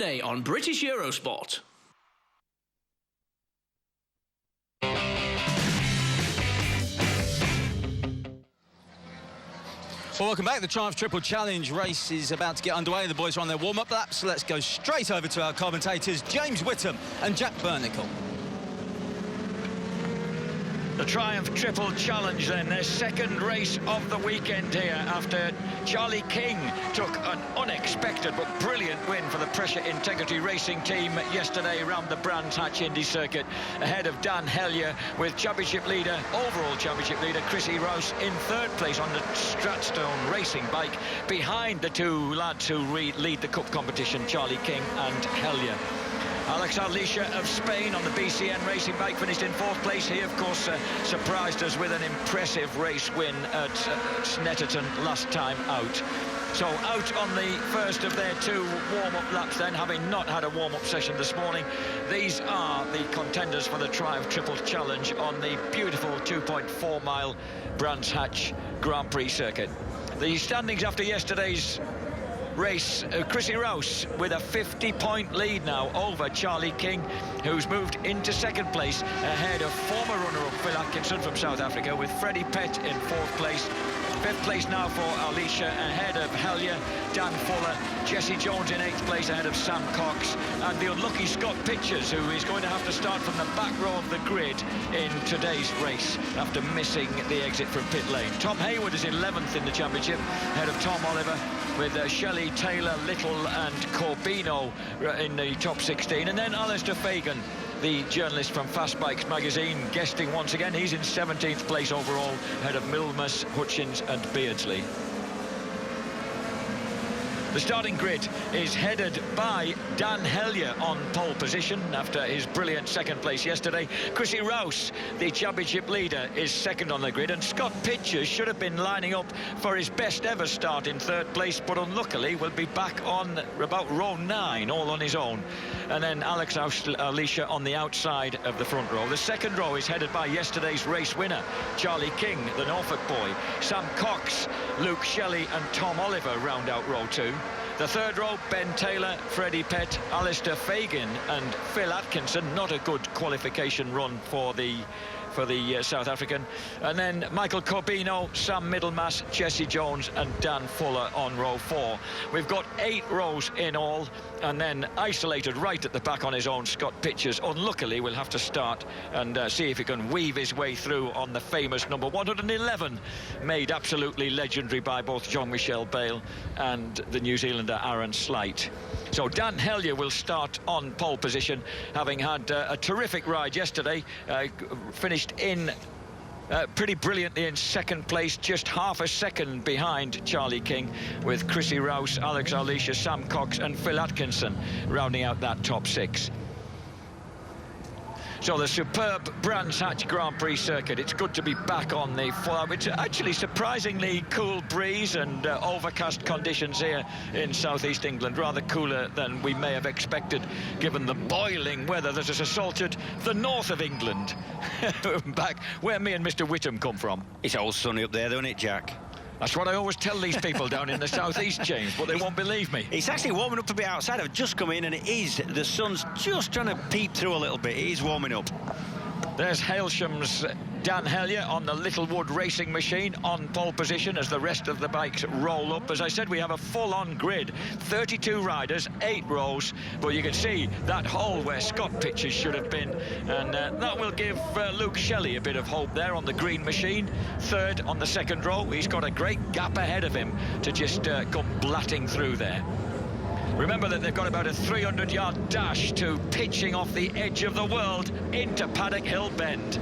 Day on British Eurosport. Well, welcome back. The Triumph Triple Challenge race is about to get underway. The boys are on their warm-up laps, so let's go straight over to our commentators, James Whittam and Jack Burnicle. The Triumph Triple Challenge then, their second race of the weekend here after Charlie King took an unexpected but brilliant win for the Pressure Integrity Racing team yesterday around the Brands Hatch Indy Circuit ahead of Dan Hellier, with championship leader, overall championship leader Chrissy Rouse in third place on the Stratstone racing bike behind the two lads who lead the Cup competition, Charlie King and Hellier. Alex Alicia of Spain on the BCN racing bike finished in fourth place. He, of course, surprised us with an impressive race win at Snetterton last time out. So out on the first of their two warm-up laps then, having not had a warm-up session this morning. These are the contenders for the Triumph Triple Challenge on the beautiful 2.4-mile Brands Hatch Grand Prix circuit. The standings after yesterday's race, Chrissy Rouse with a 50-point lead now over Charlie King, who's moved into second place ahead of former runner-up Phil Atkinson from South Africa, with Freddie Pett in fourth place. Fifth place now for Alicia, ahead of Hellier, Dan Fuller, Jesse Jones in eighth place ahead of Sam Cox, and the unlucky Scott Pitchers, who is going to have to start from the back row of the grid in today's race after missing the exit from pit lane. Tom Hayward is 11th in the championship, ahead of Tom Oliver, with Shelley, Taylor, Little and Corbino in the top 16, and then Alistair Fagan, the journalist from Fast Bikes magazine, guesting once again. He's in 17th place overall, ahead of Milmas, Hutchins and Beardsley. The starting grid is headed by Dan Hellier on pole position after his brilliant second place yesterday. Chrissy Rouse, the championship leader, is second on the grid, and Scott Pitchers should have been lining up for his best ever start in third place, but unluckily will be back on about row 9 all on his own. And then Alex Alicia on the outside of the front row. The second row is headed by yesterday's race winner, Charlie King, the Norfolk boy. Sam Cox, Luke Shelley and Tom Oliver round out row 2. The third row, Ben Taylor, Freddie Pett, Alistair Fagan and Phil Atkinson. Not a good qualification run for the South African. And then Michael Corbino, Sam Middlemass, Jesse Jones and Dan Fuller on row 4. We've got 8 rows in all, and then isolated right at the back on his own, Scott Pitchers, unluckily, will have to start and see if he can weave his way through on the famous number 111, made absolutely legendary by both Jean-Michel Bale and the New Zealander Aaron Slight. So Dan Hellier will start on pole position, having had a terrific ride yesterday, finished in pretty brilliantly in second place, just half a second behind Charlie King, with Chrissy Rouse, Alex Alicia, Sam Cox and Phil Atkinson rounding out that top 6. So the superb Brands Hatch Grand Prix circuit, it's good to be back on the full. It's actually surprisingly cool breeze and overcast conditions here in southeast England, rather cooler than we may have expected given the boiling weather that has assaulted the north of England. Back where me and Mr. Whittam come from. It's all sunny up there, isn't it, Jack? That's what I always tell these people down in the southeast, James, but they won't believe me. It's actually warming up a bit outside. I've just come in and it is. The sun's just trying to peep through a little bit. It is warming up. There's Hailsham's Dan Hellier on the Littlewood racing machine on pole position as the rest of the bikes roll up. As I said, we have a full-on grid, 32 riders, 8 rows, but you can see that hole where Scott Pitchers should have been, and that will give Luke Shelley a bit of hope there on the green machine. Third on the second row. He's got a great gap ahead of him to just come blatting through there. Remember that they've got about a 300-yard dash to pitching off the edge of the world into Paddock Hill Bend.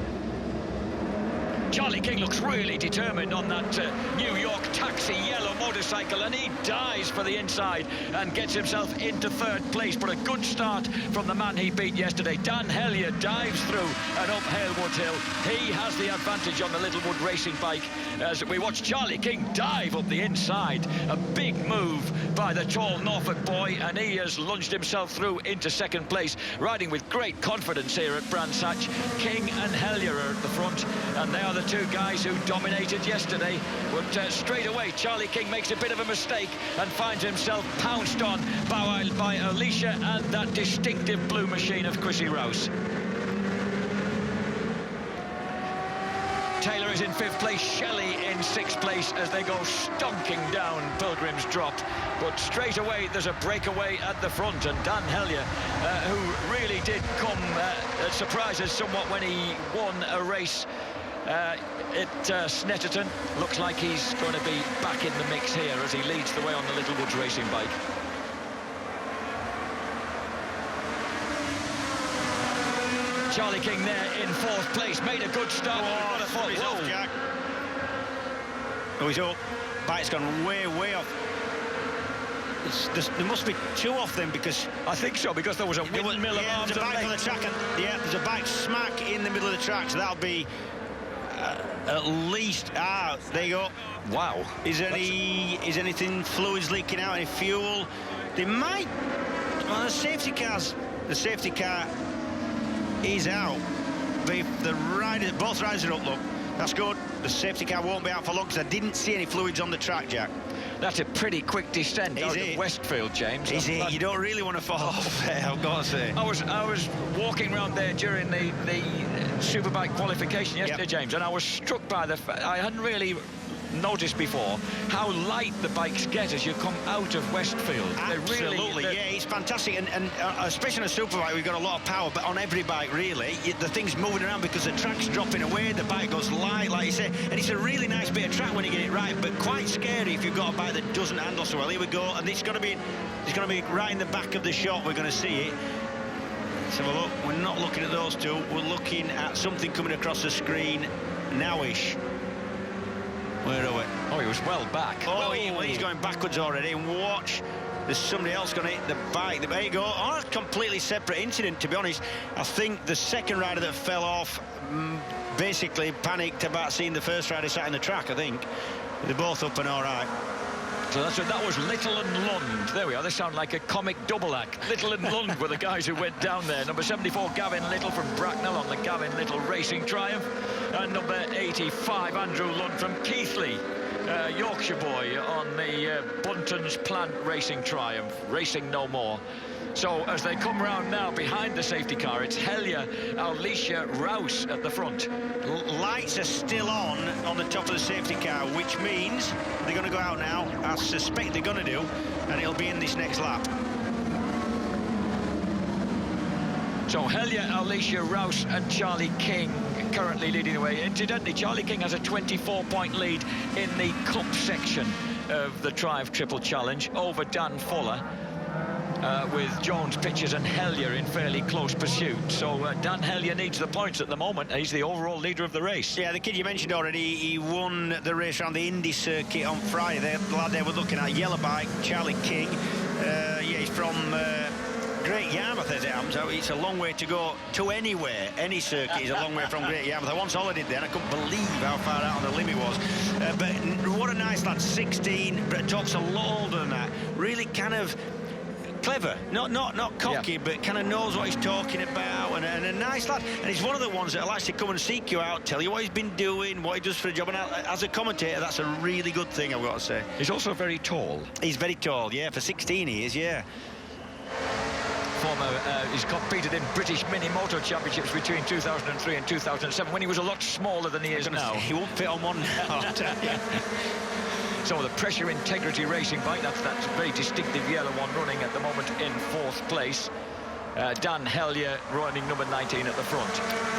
Charlie King looks really determined on that New York taxi yellow motorcycle, and he dives for the inside and gets himself into third place. But a good start from the man he beat yesterday. Dan Hellier dives through and up Hailwood Hill. He has the advantage on the Littlewood racing bike as we watch Charlie King dive up the inside. A big move by the tall Norfolk boy, and he has lunged himself through into second place, riding with great confidence here at Brands Hatch. King and Hellier are at the front, and they are the two guys who dominated yesterday. But straight away, Charlie King makes a bit of a mistake and finds himself pounced on by Alicia and that distinctive blue machine of Chrissy Rouse. Taylor is in 5th place, Shelley in 6th place as they go stonking down Pilgrim's Drop. But straight away there's a breakaway at the front, and Dan Hellier, who really did come surprise us somewhat when he won a race at Snetterton. Looks like he's going to be back in the mix here as he leads the way on the Littlewoods racing bike. Charlie King there in 4th place, made a good start. Whoa. Jack. Oh, he's up. Bike's gone way off. There must be 2 off them, because I think so, because there was a windmill of arms. There's a bike on the track, and there's a bike smack in the middle of the track, so that'll be at least. There you go. Wow. Is anything fluids leaking out? Any fuel? They might. Well, the safety car is out. Both riders are up, look. That's good. The safety car won't be out for long, because I didn't see any fluids on the track, Jack. That's a pretty quick descent out of Westfield, James. Is it? You don't really want to fall off there, I've got to say. I was walking around there during the Superbike qualification yesterday, James, and I was struck by the fact I hadn't really noticed before how light the bikes get as you come out of Westfield. Absolutely, yeah, it's fantastic, and especially on a superbike we've got a lot of power, but on every bike really the thing's moving around because the track's dropping away, the bike goes light, like you say, and it's a really nice bit of track when you get it right, but quite scary if you've got a bike that doesn't handle so well. Here we go, and it's going to be right in the back of the shot. We're going to see it. Let's have a look. We're not looking at those two, we're looking at something coming across the screen nowish. Where are we? Oh, he was well back. Oh, he's going backwards already. And watch, there's somebody else going to hit the bike. There you go. Oh, completely separate incident, to be honest. I think the second rider that fell off basically panicked about seeing the first rider sat in the track, I think. They're both up and all right. So that was Little and Lund. There we are. They sound like a comic double act. Little and Lund were the guys who went down there. Number 74, Gavin Little from Bracknell on the Gavin Little Racing Triumph. And number 85, Andrew Lund from Keighley, Yorkshire boy, on the Bunton's Plant Racing Triumph. Racing no more. So as they come round now behind the safety car, it's Hellier, Alicia, Rouse at the front. Lights are still on the top of the safety car, which means they're going to go out now. I suspect they're going to do, and it'll be in this next lap. So Hellier, Alicia, Rouse and Charlie King currently leading the way. Incidentally, Charlie King has a 24-point lead in the Cup section of the Triumph Triple Challenge over Dan Fuller. With Jones, Pitchers and Hellier in fairly close pursuit. So Dan Hellier needs the points at the moment. He's the overall leader of the race. Yeah, the kid you mentioned already, he won the race around the Indy circuit on Friday. The lad there we're looking at, yellow bike, Charlie King. Yeah, he's from Great Yarmouth, as it happens. It's a long way to go to anywhere. Any circuit is a long way from Great Yarmouth. I once holidayed there and I couldn't believe how far out on the limit was. But what a nice lad, 16, but talks a lot older than that. Really kind of clever, not cocky, but kind of knows what he's talking about, and a nice lad. And he's one of the ones that'll actually come and seek you out, tell you what he's been doing, what he does for a job. And as a commentator, that's a really good thing, I've got to say. He's also very tall. He's very tall, yeah. For 16 he is, yeah. He's competed in British Mini Moto Championships between 2003 and 2007, when he was a lot smaller than he is now. He won't fit on one now. So the Pressure Integrity Racing bike, that's that very distinctive yellow one, running at the moment in 4th place. Dan Hellier running number 19 at the front.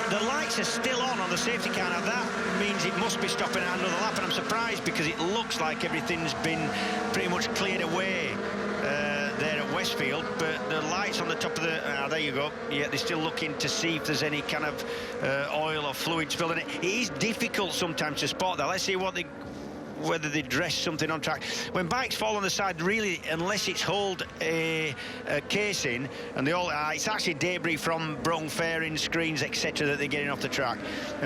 The lights are still on the safety car. Now that means it must be stopping at another lap, and I'm surprised because it looks like everything's been pretty much cleared away there at Westfield, but the lights on the top of the... there you go. Yeah, they're still looking to see if there's any kind of oil or fluid spill in it. It is difficult sometimes to spot that. Let's see what whether they dress something on track. When bikes fall on the side, really, unless it's hauled a casing, and they all it's actually debris from broken fairings, screens, etc. that they're getting off the track.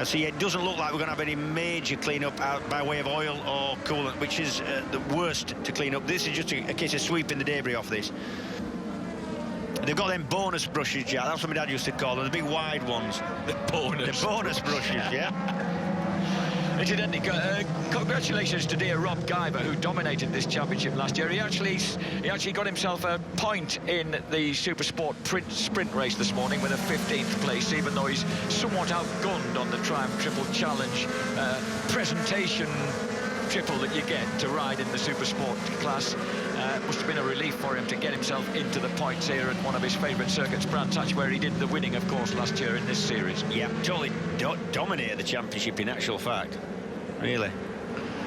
So yeah, it doesn't look like we're going to have any major clean-up out by way of oil or coolant, which is the worst to clean up. This is just a case of sweeping the debris off this. They've got them bonus brushes, Jack. That's what my dad used to call them, the big wide ones. The bonus brushes, yeah. Incidentally, congratulations to dear Rob Guyver, who dominated this championship last year. He actually got himself a point in the Super Sport sprint race this morning with a 15th place, even though he's somewhat outgunned on the Triumph Triple Challenge presentation triple that you get to ride in the Super Sport class. Must have been a relief for him to get himself into the points here at one of his favourite circuits, Brands Hatch, where he did the winning, of course, last year in this series. Yeah, totally dominated the championship in actual fact, really.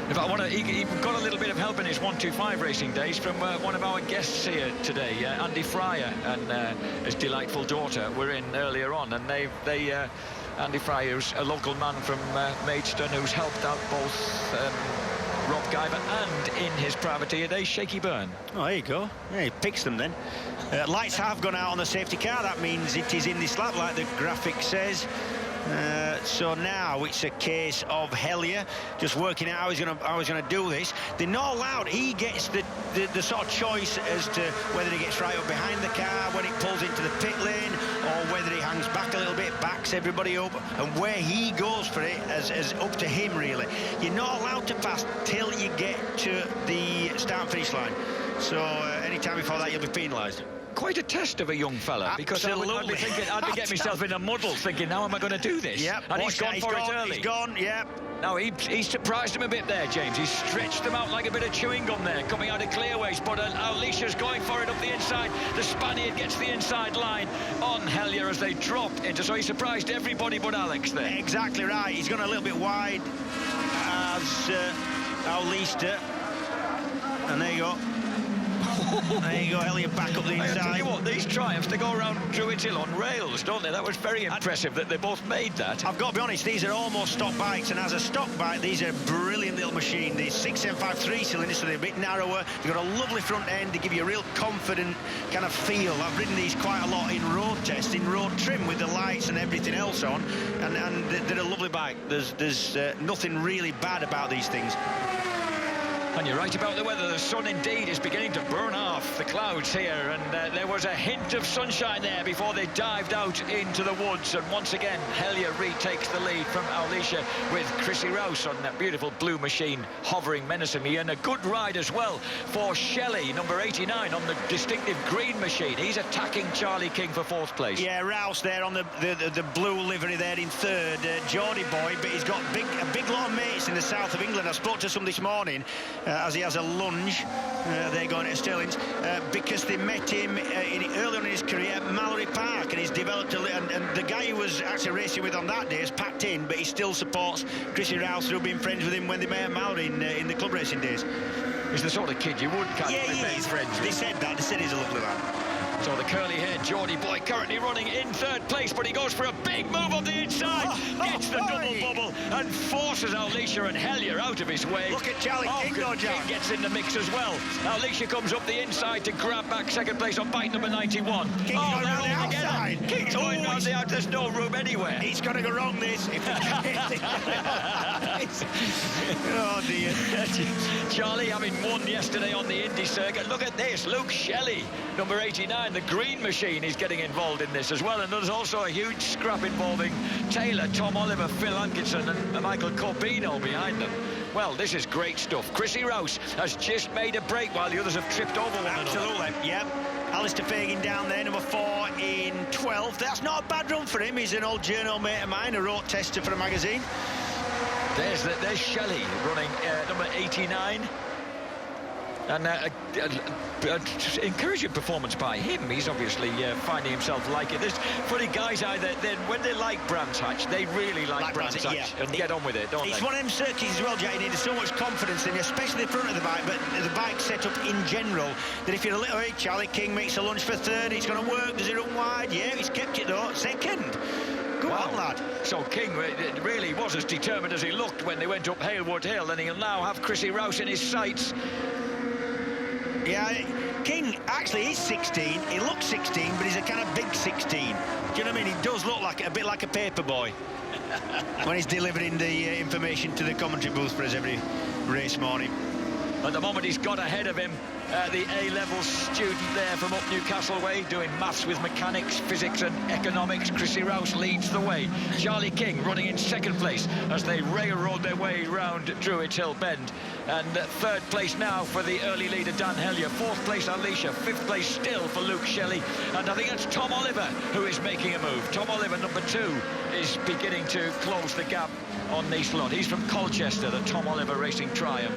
In fact, he got a little bit of help in his 125 racing days from one of our guests here today, Andy Fryer, and his delightful daughter were in earlier on, and Andy Fryer, who's a local man from Maidstone, who's helped out both Rob Guyver and in his privateer days, Shaky Byrne. Oh, there you go. Yeah, he picks them then. Lights have gone out on the safety car. That means it is in this lap, like the graphic says. So now it's a case of Hellier just working out how he's going to do this. They're not allowed. He gets the sort of choice as to whether he gets right up behind the car when it pulls into the pit lane, or whether he hangs back a little bit, backs everybody up, and where he goes for it as up to him, really. You're not allowed to pass till you get to the start and finish line. So any time before that, you'll be penalised. Quite a test of a young fella, because I'd be getting myself in a muddle thinking, how am I going to do this? Yep. And he's gone for it early. He's gone, yep. Now, he surprised him a bit there, James. He stretched them out like a bit of chewing gum there, coming out of clearways, but Alicia's going for it up the inside. The Spaniard gets the inside line on Hellier as they drop into, so he surprised everybody but Alex there. Exactly right. He's gone a little bit wide as Alicia. And there you go. There you go, Hellier back up the inside. I tell you what, these Triumphs, they go around Druids Hill on rails, don't they? That was very impressive that they both made that. I've got to be honest, these are almost stock bikes, and as a stock bike, these are a brilliant little machine. These 675 3-cylinders, so they're a bit narrower. They've got a lovely front end. They give you a real confident kind of feel. I've ridden these quite a lot in road tests, in road trim, with the lights and everything else on, and they're a lovely bike. There's nothing really bad about these things. And you're right about the weather. The sun indeed is beginning to burn off the clouds here, and there was a hint of sunshine there before they dived out into the woods. And once again, Hellier retakes the lead from Alicia, with Chrissy Rouse on that beautiful blue machine hovering menacingly, and a good ride as well for Shelley, number 89, on the distinctive green machine. He's attacking Charlie King for 4th place. Yeah, Rouse there on the blue livery there in 3rd. Geordie boy, but he's got a big lot of mates in the south of England. I spoke to some this morning as he has a lunge. They're going to Stirling's because they met him early on in his career at Mallory Park, and he's developed and the guy who was actually racing with on that day is packed in, but he still supports Chrissy Rouse, who've been friends with him when they met at Mallory in the club racing days. He's the sort of kid you would kind of remain friends with. They said he's a lovely man. So the curly-haired Geordie boy currently running in 3rd place, but he goes for a big move on the inside, gets the double bubble and forces Alicia and Hellier out of his way. Look at Charlie King, King gets in the mix as well. Alicia comes up the inside to grab back 2nd place on bike number 91. King's going around the outside. King's going around the outside. There's no room anywhere. He's going to go wrong this. Oh dear. Charlie having won yesterday on the Indy circuit. Look at this. Luke Shelley, number 89, the green machine, is getting involved in this as well. And there's also a huge scrap involving Taylor, Tom Oliver, Phil Hankinson and Michael Corbino behind them. Well, this is great stuff. Chrissy Rouse has just made a break while the others have tripped over one another. Absolutely, yep. Alistair Fagan down there, number 4 in 12th. That's not a bad run for him. He's an old journal mate of mine, a road tester for a magazine. There's Shelley running number 89. And encouraging performance by him. He's obviously finding himself like it. There's funny guys either when they like Brands Hatch, they really like Brands Hatch and get on with it, don't they? It's one of them circuits as well, Jay. You need so much confidence in you, especially the front of the bike, but the bike set up in general, that if you're a little Charlie King makes a lunge for 3rd, it's going to work. Does he run wide? Yeah, he's kept it though. 2nd. Go on, lad. So King really was as determined as he looked when they went up Halewood Hill, and he'll now have Chrissy Rouse in his sights. Yeah, King actually is 16. He looks 16, but he's a kind of big 16. Do you know what I mean? He does look like a bit like a paper boy when he's delivering the information to the commentary booth for us every race morning. At the moment, he's got ahead of him the A-level student there from up Newcastle Way, doing maths with mechanics, physics and economics. Chrissy Rouse leads the way. Charlie King running in second place as they railroad their way round Druids Hill Bend. And third place now for the early leader, Dan Hellier. Fourth place, Alicia. Fifth place still for Luke Shelley. And I think it's Tom Oliver who is making a move. Tom Oliver, number 2, is beginning to close the gap on Nice Lot. He's from Colchester, the Tom Oliver Racing Triumph.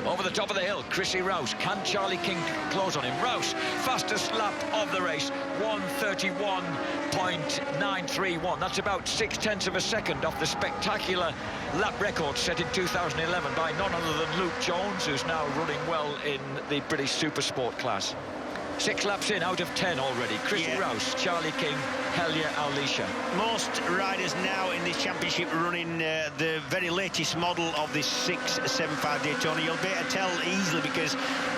Over the top of the hill, Chrissy Rouse. Can Charlie King close on him? Rouse, fastest lap of the race, 1:31.931. That's about 0.6 of a second off the spectacular lap record set in 2011 by none other than Luke Jones, who's now running well in the British Supersport class. 6 laps in out of 10 already. Chrissy Rouse, Charlie King, Hellier, Alicia. Most riders now in this championship are running the very latest model of this 675 Daytona. You'll be able to tell easily because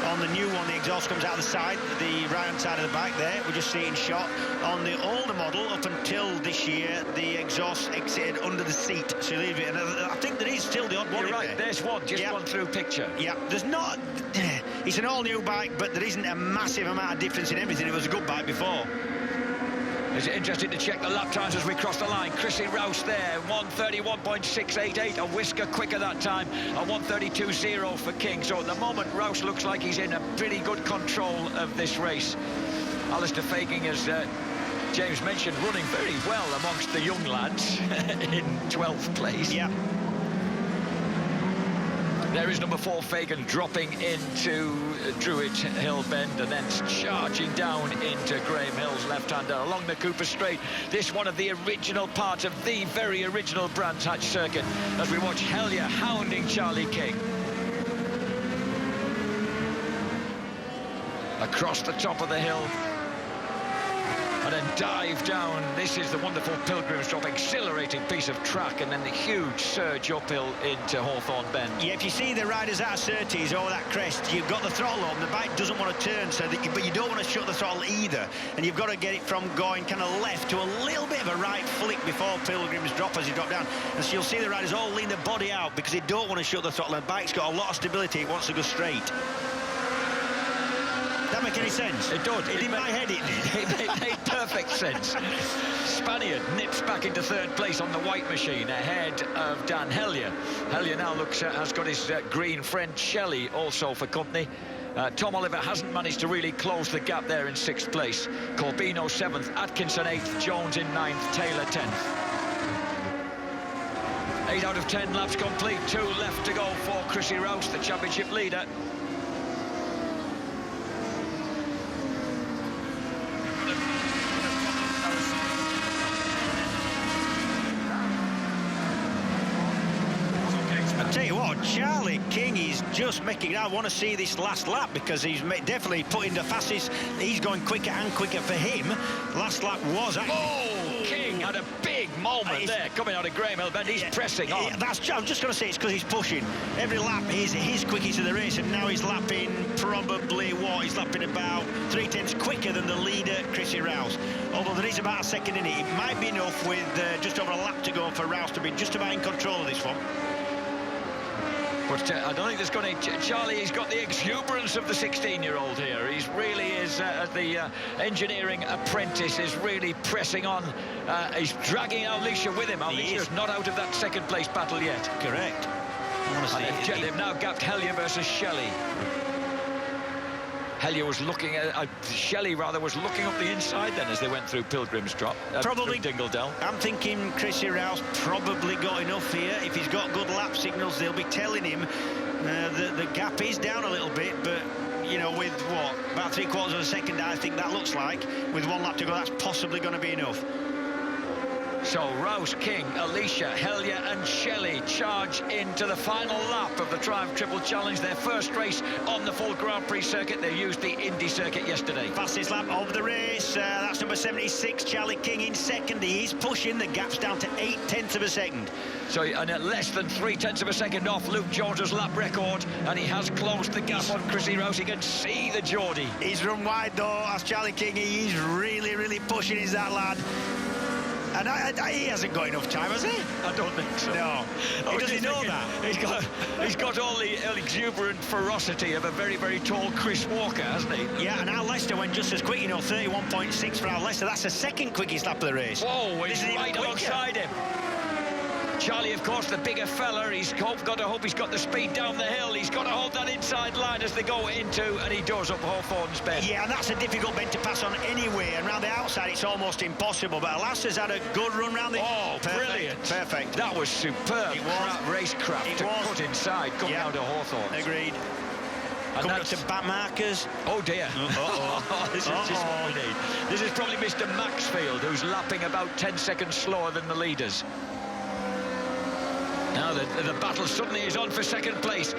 on the new one the exhaust comes out of the side, the right hand side of the bike there. We just see it in shot. On the older model, up until this year, the exhaust exited under the seat. So leave it. And I think there is still the odd one. You're right. There. There's one, just one through picture. Yeah, there's not. It's an all-new bike, but there isn't a massive amount of difference in everything. It was a good bike before. Is it interesting to check the lap times as we cross the line? Chrissy Rouse there, 1:31.688, a whisker quicker that time, a 1:32.0 for King. So at the moment, Rouse looks like he's in a pretty good control of this race. Alistair Faking, as James mentioned, running very well amongst the young lads in 12th place. Yeah. There is number 4, Fagan, dropping into Druids Hill Bend and then charging down into Graham Hill's left-hander along the Cooper Straight. This one of the original parts of the very original Brands Hatch circuit as we watch Hellier hounding Charlie King. Across the top of the hill. And then dive down. This is the wonderful Pilgrim's Drop, exhilarating piece of track, and then the huge surge uphill into Hawthorne Bend. Yeah, if you see the riders out of Surtees over that crest, you've got the throttle on, the bike doesn't want to turn, but you don't want to shut the throttle either, and you've got to get it from going kind of left to a little bit of a right flick before Pilgrim's Drop as you drop down. And so you'll see the riders all lean their body out because they don't want to shut the throttle. The bike's got a lot of stability, it wants to go straight. That make any sense? It does. In my head it did. It made perfect sense. Spaniard nips back into third place on the white machine ahead of Dan Hellier. Hellier now has got his green friend Shelley also for company. Tom Oliver hasn't managed to really close the gap there in 6th place. Corbino 7th, Atkinson 8th, Jones in 9th, Taylor 10th. 8 out of 10 laps complete, 2 left to go for Chrissy Rouse, the championship leader. Tell you what, Charlie King is just making. I want to see this last lap because he's definitely putting the fastest. He's going quicker and quicker for him. Last lap was actually. Oh, King had a big moment there coming out of Graham Hill Bend. He's pressing on. I'm just going to say it's because he's pushing. Every lap is his quickest of the race, and now he's lapping probably he's lapping about 3/10 quicker than the leader, Chrissy Rouse. Although there is about a second in it. It might be enough with just over a lap to go for Rouse to be just about in control of this one. But I don't think there's going to... Charlie, he's got the exuberance of the 16-year-old here. He's really is, the engineering apprentice is really pressing on. He's dragging Alicia with him. Alicia's not out of that second-place battle yet. Correct. They've now gapped Hellier versus Shelley. Hellier was looking at... Shelley, rather, was looking up the inside then as they went through Pilgrim's Drop. Probably Dingledell. I'm thinking Chrissy Rouse probably got enough here. If he's got good lap signals, they'll be telling him the gap is down a little bit, but, you know, with, what, about 3/4 of a second, I think that looks like. With 1 lap to go, that's possibly going to be enough. So Rouse, King, Alicia, Hellier and Shelley charge into the final lap of the Triumph Triple Challenge, their first race on the full Grand Prix circuit. They used the Indy circuit yesterday. Fastest lap of the race, that's number 76, Charlie King in second. He is pushing, the gap's down to 0.8 of a second. So, and at less than 0.3 of a second off Luke Jones's lap record, and he has closed the gap on Chrissy Rouse. He can see the Geordie. He's run wide though, as Charlie King. He is really pushing, is that lad. And he hasn't got enough time, has he? I don't think so. No. He doesn't know that. He's got all the exuberant ferocity of a very tall Chris Walker, hasn't he? Yeah, and Al Lester went just as quick, 31.6 for Al Lester. That's the second quickest lap of the race. Whoa, he's right alongside him. Charlie, of course, the bigger fella. He's got to hope he's got the speed down the hill. He's got to hold that inside line as they go into, and he does up Hawthorne's bend. Yeah, and that's a difficult bend to pass on anyway, and round the outside it's almost impossible. But Alastair's had a good run round the... Oh, brilliant. Perfect. That was superb. It was. Racecraft to put inside, coming out of Hawthorne. Agreed. And coming up to back markers. Oh dear. This is just what we need. This is probably Mr. Maxfield, who's lapping about 10 seconds slower than the leaders. Now the battle suddenly is on for second place.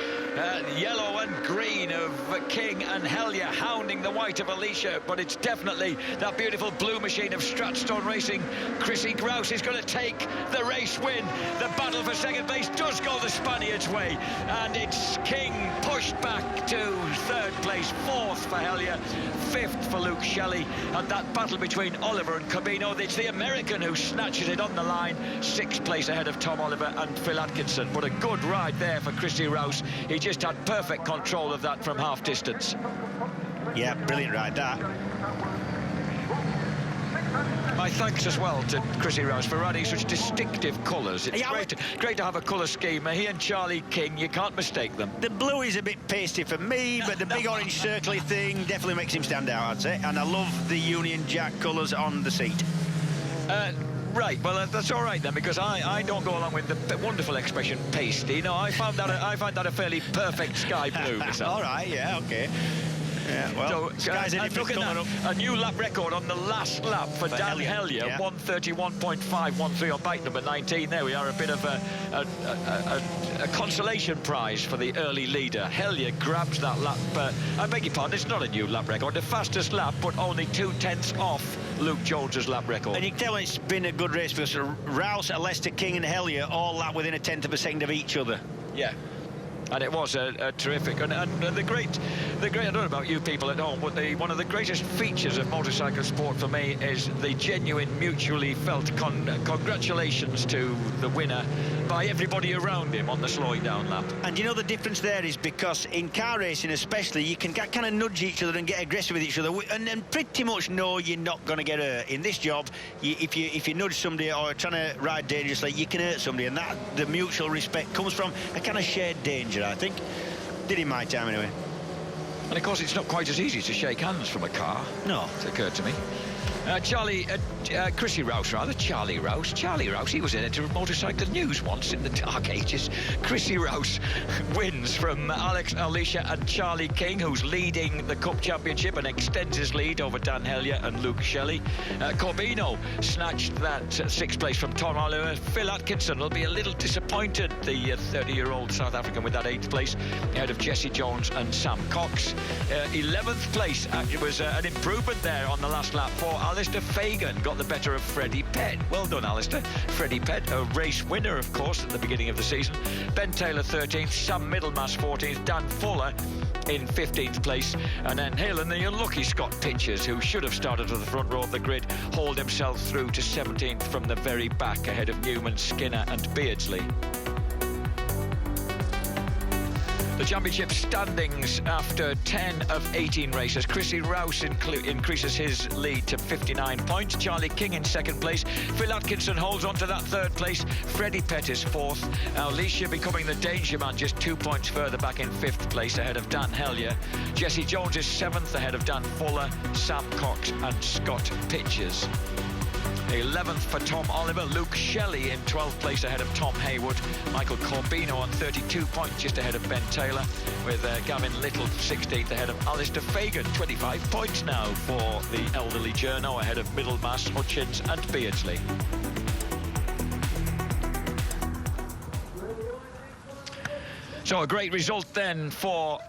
Yellow and green of King and Hellier hounding the white of Alicia, but it's definitely that beautiful blue machine of Stratstone Racing. Chrissy Grouse is going to take the race win. The battle for second place does go the Spaniards' way, and it's King pushed back to third place, fourth for Hellier, fifth for Luke Shelley, and that battle between Oliver and Corbino, it's the American who snatches it on the line, sixth place ahead of Tom Oliver and Phil Atkinson. But a good ride there for Chrissy Rouse. He just had perfect control of that from half distance. Yeah, brilliant ride that. My thanks as well to Chrissy Rouse for riding such distinctive colours. It's great to have a colour scheme. He and Charlie King, you can't mistake them. The blue is a bit pasty for me, but the big orange circly thing definitely makes him stand out, I'd say. And I love the Union Jack colours on the seat. Right, well, that's all right then, because I don't go along with the wonderful expression pasty. No, I find that a fairly perfect sky blue myself. All right, yeah, okay. Yeah, well, so, looking at a new lap record on the last lap for Dan Hellier, yeah. 1:31.513 on bike number 19. There we are, a bit of a consolation prize for the early leader. Hellier grabs that lap. I beg your pardon, it's not a new lap record. The fastest lap, but only 0.2 off Luke Jones's lap record. And you can tell it's been a good race because Rouse, Lester, King and Hellier all lap within 1/10 of a second of each other. Yeah. And it was a terrific, and the great, I don't know about you people at home, but one of the greatest features of motorcycle sport for me is the genuine, mutually felt congratulations to the winner by everybody around him on the slowing down lap. And you know the difference there is because in car racing especially, you can kind of nudge each other and get aggressive with each other and pretty much know you're not going to get hurt. In this job, if you nudge somebody or trying to ride dangerously, you can hurt somebody, and that the mutual respect comes from a kind of shared danger, I think. Did in my time anyway. And of course it's not quite as easy to shake hands from a car. No. It's occurred to me. Chrissy Rouse, Charlie Rouse, he was editor of Motorcycle News once in the dark ages. Chrissy Rouse wins from Alex, Alicia and Charlie King, who's leading the Cup Championship and extends his lead over Dan Hellier and Luke Shelley. Corbino snatched that sixth place from Tom Oliver. Phil Atkinson will be a little disappointed, the 30-year-old South African, with that 8th place ahead of Jesse Jones and Sam Cox. 11th place, it was an improvement there on the last lap for Alistair Fagan, got the better of Freddie Pett. Well done, Alistair. Freddie Pett, a race winner, of course, at the beginning of the season. Ben Taylor 13th, Sam Middlemass 14th, Dan Fuller in 15th place, and then Hill and the unlucky Scott Pitchers, who should have started at the front row of the grid, hauled himself through to 17th from the very back ahead of Newman, Skinner and Beardsley. The championship standings after 10 of 18 races. Chrissy Rouse increases his lead to 59 points. Charlie King in second place. Phil Atkinson holds on to that third place. Freddie Pett is fourth. Alicia becoming the danger man, just 2 points further back in fifth place ahead of Dan Hellier. Jesse Jones is seventh ahead of Dan Fuller, Sam Cox and Scott Pitchers. 11th for Tom Oliver. Luke Shelley in 12th place ahead of Tom Haywood. Michael Corbino on 32 points just ahead of Ben Taylor, with Gavin Little 16th ahead of Alistair Fagan. 25 points now for the elderly journo ahead of Middlemass, Hutchins and Beardsley. So a great result then for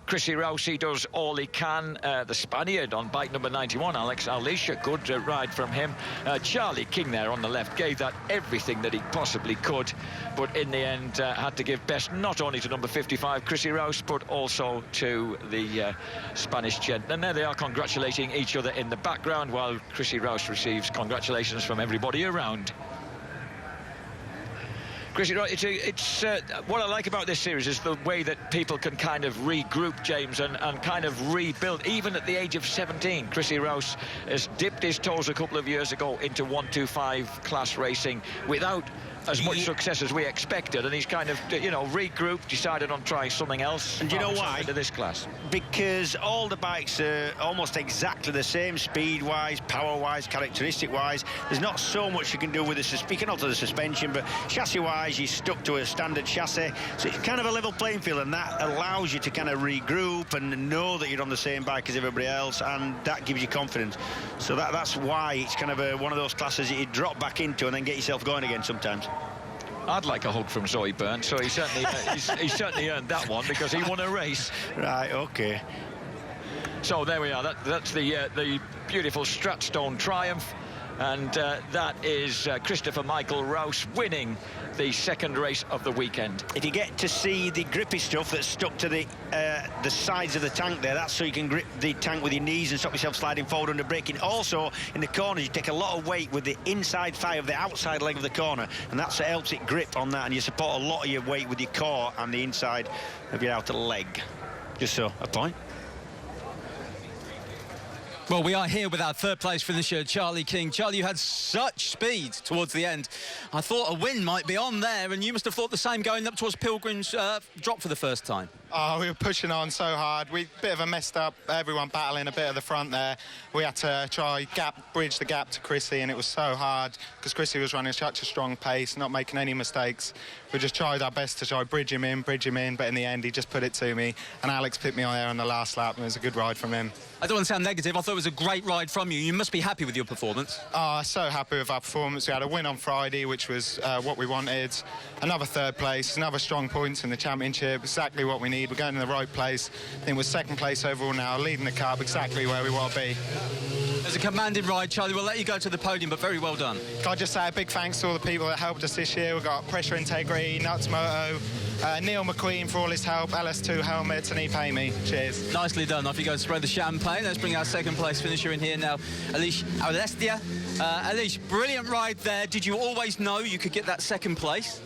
Chrissy Rouse. He does all he can. The Spaniard on bike number 91, Alex Alicia, good ride from him. Charlie King there on the left gave that everything that he possibly could, but in the end had to give best not only to number 55, Chrissy Rouse, but also to the Spanish gent. And there they are congratulating each other in the background, while Chrissy Rouse receives congratulations from everybody around. Chrissy, it's what I like about this series is the way that people can kind of regroup, James, and kind of rebuild. Even at the age of 17, Chrissy Rouse has dipped his toes a couple of years ago into 125 class racing without as much success as we expected, and he's kind of, you know, regrouped, decided on trying something else. And do you know why? Into this class. Because all the bikes are almost exactly the same, speed-wise, power-wise, characteristic-wise. There's not so much you can do with the speaking of the suspension, but chassis-wise, you're stuck to a standard chassis. So it's kind of a level playing field, and that allows you to kind of regroup and know that you're on the same bike as everybody else, and that gives you confidence. So that's why it's kind of one of those classes that you drop back into and then get yourself going again sometimes. I'd like a hug from Zoe Byrne, so he certainly he certainly earned that one because he won a race. Right, okay. So there we are. That's the beautiful Stratstone Triumph, and that is Christopher Michael Rouse winning the second race of the weekend. If you get to see the grippy stuff that's stuck to the sides of the tank there, that's so you can grip the tank with your knees and stop yourself sliding forward under braking. Also, in the corners, you take a lot of weight with the inside thigh of the outside leg of the corner, and that's what helps it grip on that, and you support a lot of your weight with your core and the inside of your outer leg. Just so, a point. Well, we are here with our third place finisher, Charlie King. Charlie, you had such speed towards the end. I thought a win might be on there, and you must have thought the same going up towards Pilgrim's drop for the first time. Oh, we were pushing on so hard. We bit of a messed up, everyone battling a bit of the front there. We had to try bridge the gap to Chrissy, and it was so hard because Chrissy was running such a strong pace, not making any mistakes. We just tried our best to try bridge him in, but in the end he just put it to me, and Alex picked me on there on the last lap, and it was a good ride from him. I don't want to sound negative. I thought it was a great ride from you. You must be happy with your performance. Oh, so happy with our performance. We had a win on Friday, which was what we wanted. Another third place, another strong points in the championship, exactly what we need. We're going in the right place. I think we're second place overall now, leading the cup, exactly where we want to be. It was a commanding ride, Charlie. We'll let you go to the podium, but very well done. Can I just say a big thanks to all the people that helped us this year. We've got Pressure Integrity, Nutsmoto, Neil McQueen for all his help, LS2 helmets, and he pay me. Cheers. Nicely done. Off you go to spread the champagne. Let's bring our second place finisher in here now, Alish Alestia. Alish, brilliant ride there. Did you always know you could get that second place?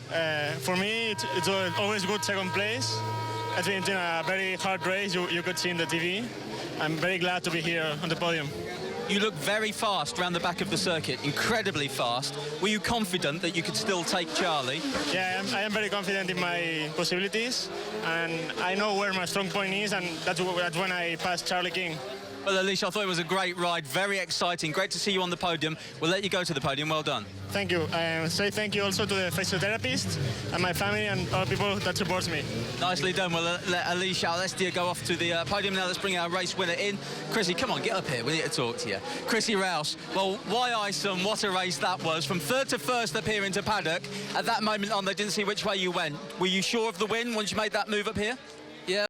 For me, it's always good second place. It's been a very hard race, you could see in the TV. I'm very glad to be here on the podium. You look very fast around the back of the circuit, incredibly fast. Were you confident that you could still take Charlie? Yeah, I am very confident in my possibilities, and I know where my strong point is, and that's when I passed Charlie King. Well, Alicia, I thought it was a great ride, very exciting. Great to see you on the podium. We'll let you go to the podium. Well done. Thank you. Say thank you also to the physiotherapist and my family and all people that support me. Nicely done. We'll let Alicia Alestia go off to the podium now. Let's bring our race winner in. Chrissy, come on, get up here. We need to talk to you. Chrissy Rouse. Well, why Isom? What a race that was. From third to first up here into paddock. At that moment on, they didn't see which way you went. Were you sure of the win once you made that move up here? Yeah.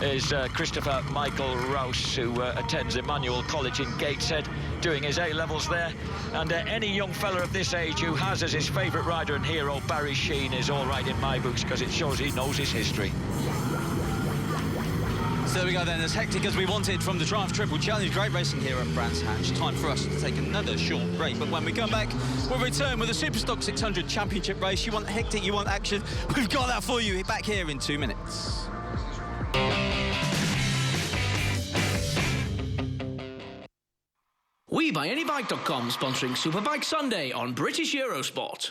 is Christopher Michael Rouse, who attends Emmanuel College in Gateshead, doing his A-levels there. And any young fella of this age who has as his favourite rider and hero Barry Sheene is all right in my books, because it shows he knows his history. So there we go then, as hectic as we wanted from the Triumph Triple Challenge. Great racing here at Brands Hatch. Time for us to take another short break, but when we come back, we'll return with a Superstock 600 Championship race. You want hectic, you want action, we've got that for you back here in 2 minutes. WeBuyAnyBike.com sponsoring Superbike Sunday on British Eurosport.